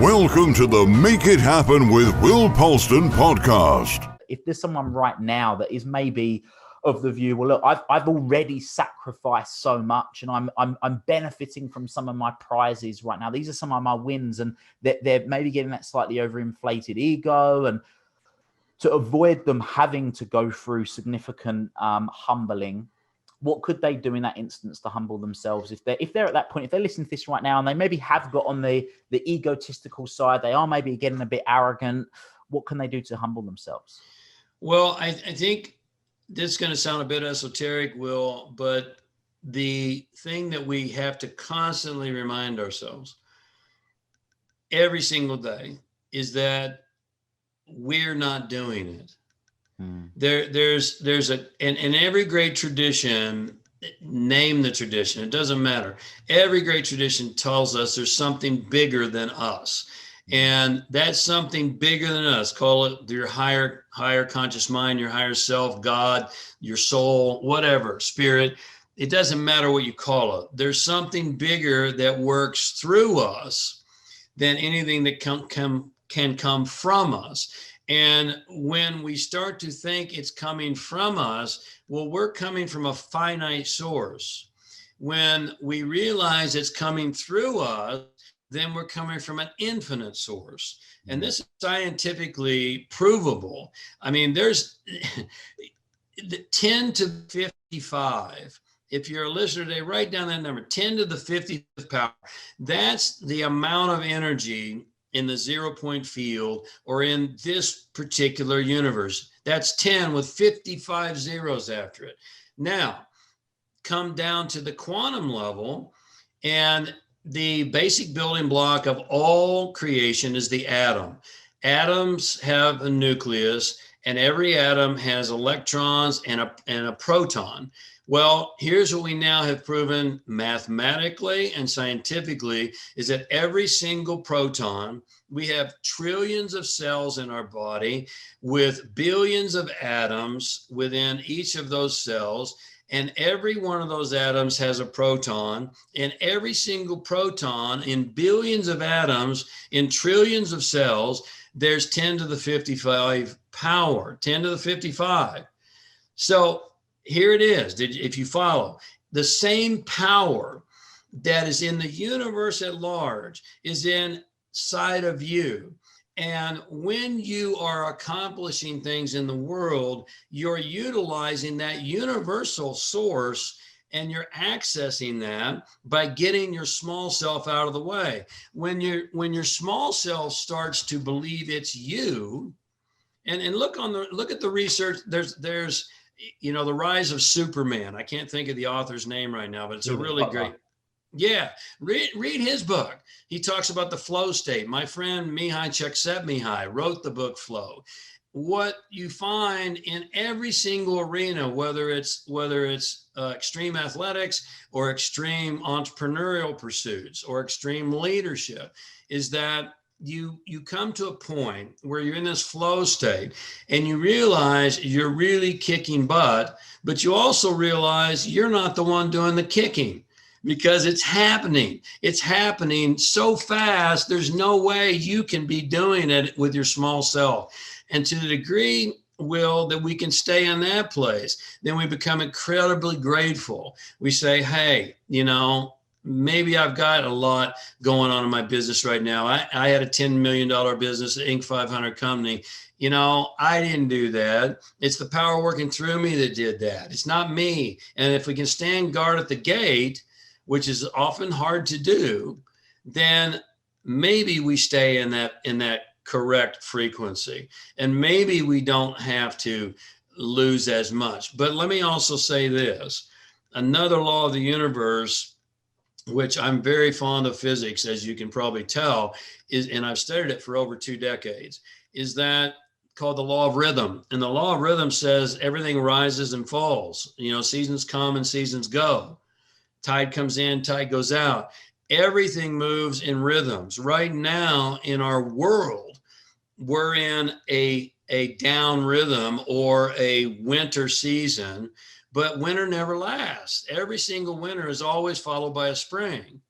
Welcome to the Make It Happen with Will Polston podcast. If there's someone right now that is maybe of the view, well, look, I've already sacrificed so much, and I'm benefiting from some of my prizes right now. These are some of my wins, and they're maybe getting that slightly overinflated ego, and to avoid them having to go through significant humbling. What could they do in that instance to humble themselves if they're at that point, if they're listening to this right now and they maybe have got on the egotistical side, they are maybe getting a bit arrogant, what can they do to humble themselves? Well, I think this is going to sound a bit esoteric, Will, but the thing that we have to constantly remind ourselves every single day is that we're not doing it. There's in every great tradition, name the tradition, it doesn't matter. Every great tradition tells us there's something bigger than us. And that's something bigger than us. Call it your higher conscious mind, your higher self, God, your soul, whatever, spirit. It doesn't matter what you call it. There's something bigger that works through us than anything that can come from us. And when we start to think it's coming from us, well, we're coming from a finite source. When we realize it's coming through us, then we're coming from an infinite source. And this is scientifically provable. I mean, there's 10 to 55. If you're a listener today, write down that number, 10 to the 50th power. That's the amount of energy in the 0 point field or in this particular universe. That's 10 with 55 zeros after it. Now, come down to the quantum level, and the basic building block of all creation is the atom. Atoms have a nucleus, and every atom has electrons and a proton. Well, here's what we now have proven mathematically and scientifically is that every single proton, we have trillions of cells in our body with billions of atoms within each of those cells. And every one of those atoms has a proton, and every single proton in billions of atoms in trillions of cells, there's 10 to the 55 power, 10 to the 55. So here it is. If you follow, the same power that is in the universe at large is inside of you. And when you are accomplishing things in the world, you're utilizing that universal source, and you're accessing that by getting your small self out of the way. When your small self starts to believe it's you, and look at the research. There's the Rise of Superman. I can't think of the author's name right now, but it's a really great. Yeah, read his book. He talks about the flow state. My friend Mihai Csikszentmihalyi wrote the book Flow. What you find in every single arena, whether it's extreme athletics or extreme entrepreneurial pursuits or extreme leadership, is that you come to a point where you're in this flow state and you realize you're really kicking butt, but you also realize you're not the one doing the kicking. Because it's happening. It's happening so fast, there's no way you can be doing it with your small self. And to the degree, Will, that we can stay in that place, then we become incredibly grateful. We say, hey, maybe I've got a lot going on in my business right now. I had a $10 million business, an Inc. 500 company. I didn't do that. It's the power working through me that did that. It's not me. And if we can stand guard at the gate, which is often hard to do, then maybe we stay in that correct frequency. And maybe we don't have to lose as much. But let me also say this. Another law of the universe, which I'm very fond of physics, as you can probably tell, and I've studied it for over 2 decades, is that called the law of rhythm. And the law of rhythm says everything rises and falls. Seasons come and seasons go. Tide comes in, tide goes out. Everything moves in rhythms. Right now in our world, we're in a down rhythm or a winter season, but winter never lasts. Every single winter is always followed by a spring.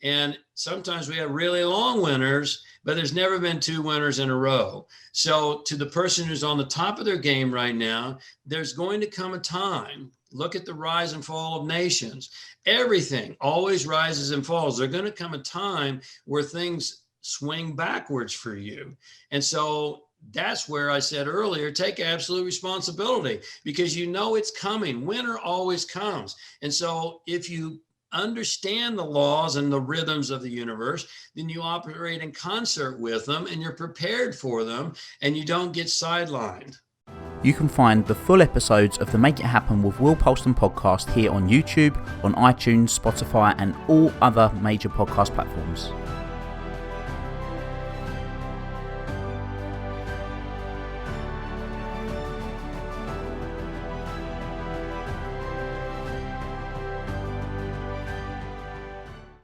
And sometimes we have really long winters, but there's never been 2 winners in a row. So to the person who's on the top of their game right now, there's going to come a time. Look at the rise and fall of nations. Everything always rises and falls. There's going to come a time where things swing backwards for you. And so that's where I said earlier, take absolute responsibility, because you know it's coming. Winter always comes. And so if you understand the laws and the rhythms of the universe, then you operate in concert with them and you're prepared for them and you don't get sidelined. You can find the full episodes of the Make It Happen with Will Polston podcast here on YouTube, on iTunes, Spotify, and all other major podcast platforms.